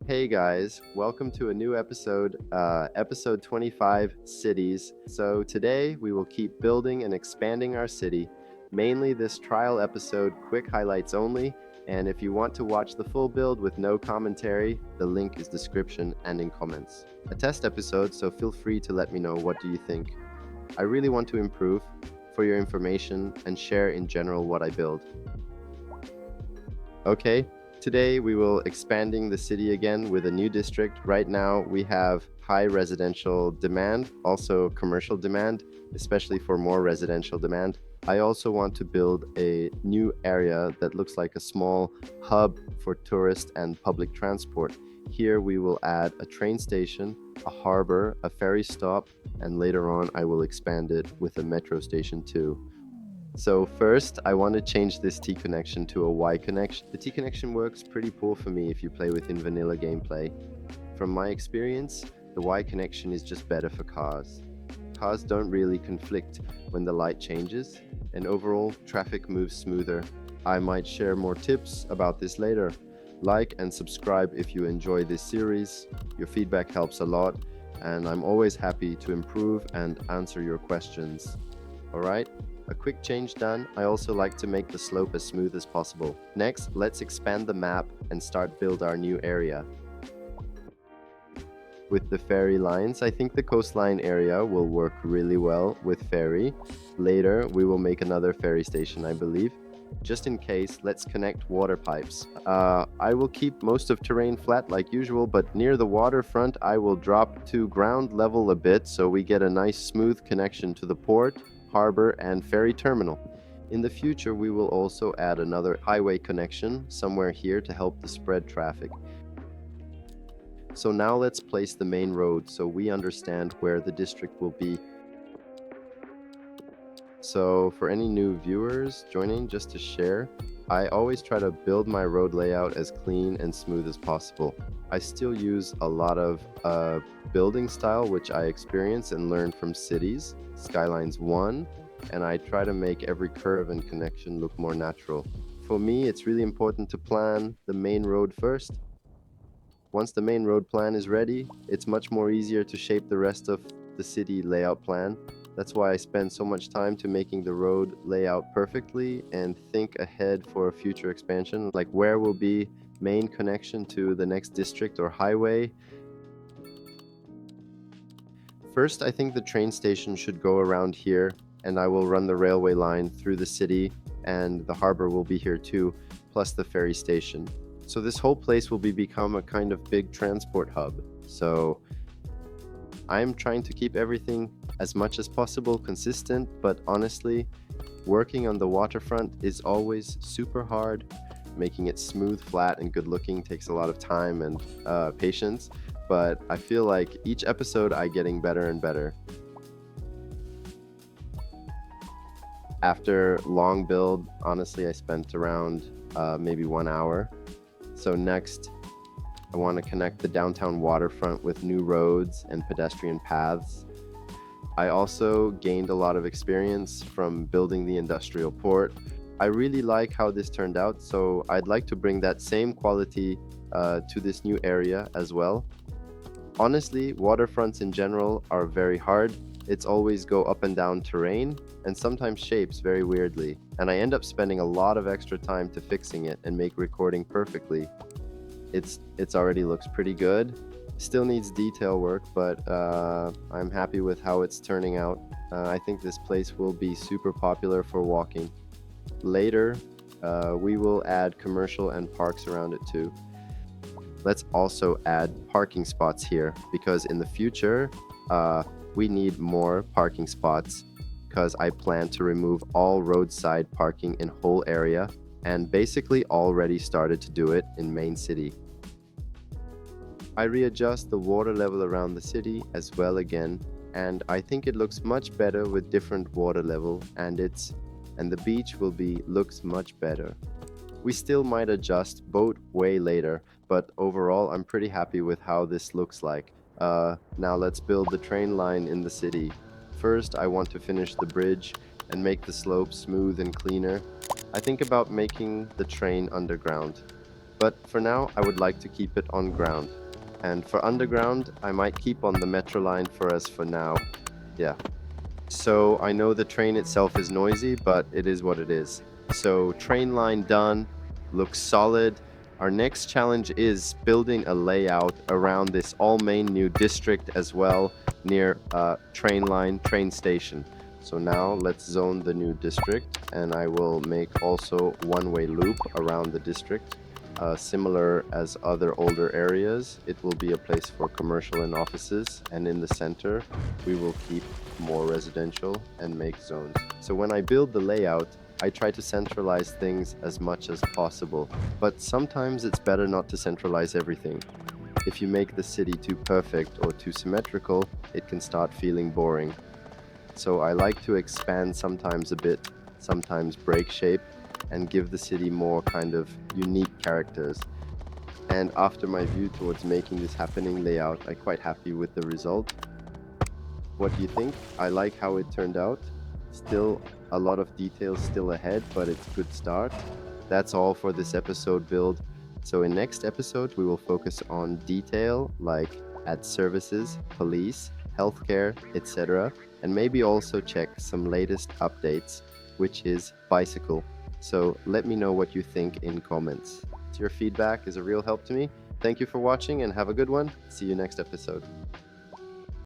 Hey guys, welcome to a new episode, episode 25 Cities. So today we will keep building and expanding our city. Mainly this trial episode, quick highlights only. And if you want to watch the full build with no commentary, the link is description and in comments. A test episode, so feel free to let me know what do you think. I really want to improve for your information and share in general what I build. Okay, today we will expanding the city again with a new district. Right now we have high residential demand, also commercial demand, especially for more residential demand. I also want to build a new area that looks like a small hub for tourist and public transport. Here we will add a train station, a harbor, a ferry stop, and later on I will expand it with a metro station too. So first, I want to change this T connection to a Y connection. The T connection works pretty poor for me if you play within vanilla gameplay. From my experience, the Y connection is just better for cars. Cars don't really conflict when the light changes, and overall, traffic moves smoother. I might share more tips about this later. Like and subscribe if you enjoy this series. Your feedback helps a lot, and I'm always happy to improve and answer your questions. Alright? A quick change done. I also like to make the slope as smooth as possible. Next, let's expand the map and start build our new area. With the ferry lines, I think the coastline area will work really well with ferry. Later, we will make another ferry station, I believe. Just in case, let's connect water pipes. I will keep most of terrain flat like usual, but near the waterfront, I will drop to ground level a bit so we get a nice smooth connection to the port, harbor, and ferry terminal. In the future, we will also add another highway connection somewhere here to help the spread traffic. So now let's place the main road so we understand where the district will be. So for any new viewers joining, just to share, I always try to build my road layout as clean and smooth as possible. I still use a lot of building style which I experience and learn from cities, Skylines 1, and I try to make every curve and connection look more natural. For me, it's really important to plan the main road first. Once the main road plan is ready, it's much more easier to shape the rest of the city layout plan. That's why I spend so much time to making the road layout perfectly and think ahead for a future expansion, like where will be main connection to the next district or highway. First, I think the train station should go around here, and I will run the railway line through the city, and the harbor will be here too, plus the ferry station. So this whole place will become a kind of big transport hub. So I'm trying to keep everything as much as possible consistent, but honestly, working on the waterfront is always super hard. Making it smooth, flat, and good looking takes a lot of time and patience, but I feel like each episode I'm getting better and better. After long build, honestly, I spent around maybe 1 hour. So next, I want to connect the downtown waterfront with new roads and pedestrian paths. I also gained a lot of experience from building the industrial port. I really like how this turned out, so I'd like to bring that same quality to this new area as well. Honestly, waterfronts in general are very hard. It's always go up and down terrain and sometimes shapes very weirdly. And I end up spending a lot of extra time to fixing it and make recording perfectly. It's already looks pretty good. Still needs detail work, but I'm happy with how it's turning out. I think this place will be super popular for walking. Later, we will add commercial and parks around it too. Let's also add parking spots here because in the future, we need more parking spots because I plan to remove all roadside parking in whole area and basically already started to do it in main city. I readjust the water level around the city as well again, and I think it looks much better with different water level and the beach looks much better. We still might adjust boat way later, but overall I'm pretty happy with how this looks like. Now let's build the train line in the city. First, I want to finish the bridge and make the slope smooth and cleaner. I think about making the train underground. But for now, I would like to keep it on ground. And for underground, I might keep on the metro line for us for now. Yeah. So I know the train itself is noisy, but it is what it is. So train line done, looks solid. Our next challenge is building a layout around this all main new district as well, near train line, train station. So now let's zone the new district, and I will make also one-way loop around the district. Similar as other older areas, it will be a place for commercial and offices, and in the center we will keep more residential and make zones. So when I build the layout, I try to centralize things as much as possible, but sometimes it's better not to centralize everything. If you make the city too perfect or too symmetrical, it can start feeling boring. So I like to expand sometimes a bit, sometimes break shape, and give the city more kind of unique characters. And after my view towards making this happening layout, I'm quite happy with the result. What do you think? I like how it turned out. Still a lot of details still ahead, but it's a good start. That's all for this episode build. So in next episode, we will focus on detail like ad services, police, healthcare, etc. And maybe also check some latest updates, which is bicycle. So let me know what you think in comments. Your feedback is a real help to me. Thank you for watching and have a good one. See you next episode.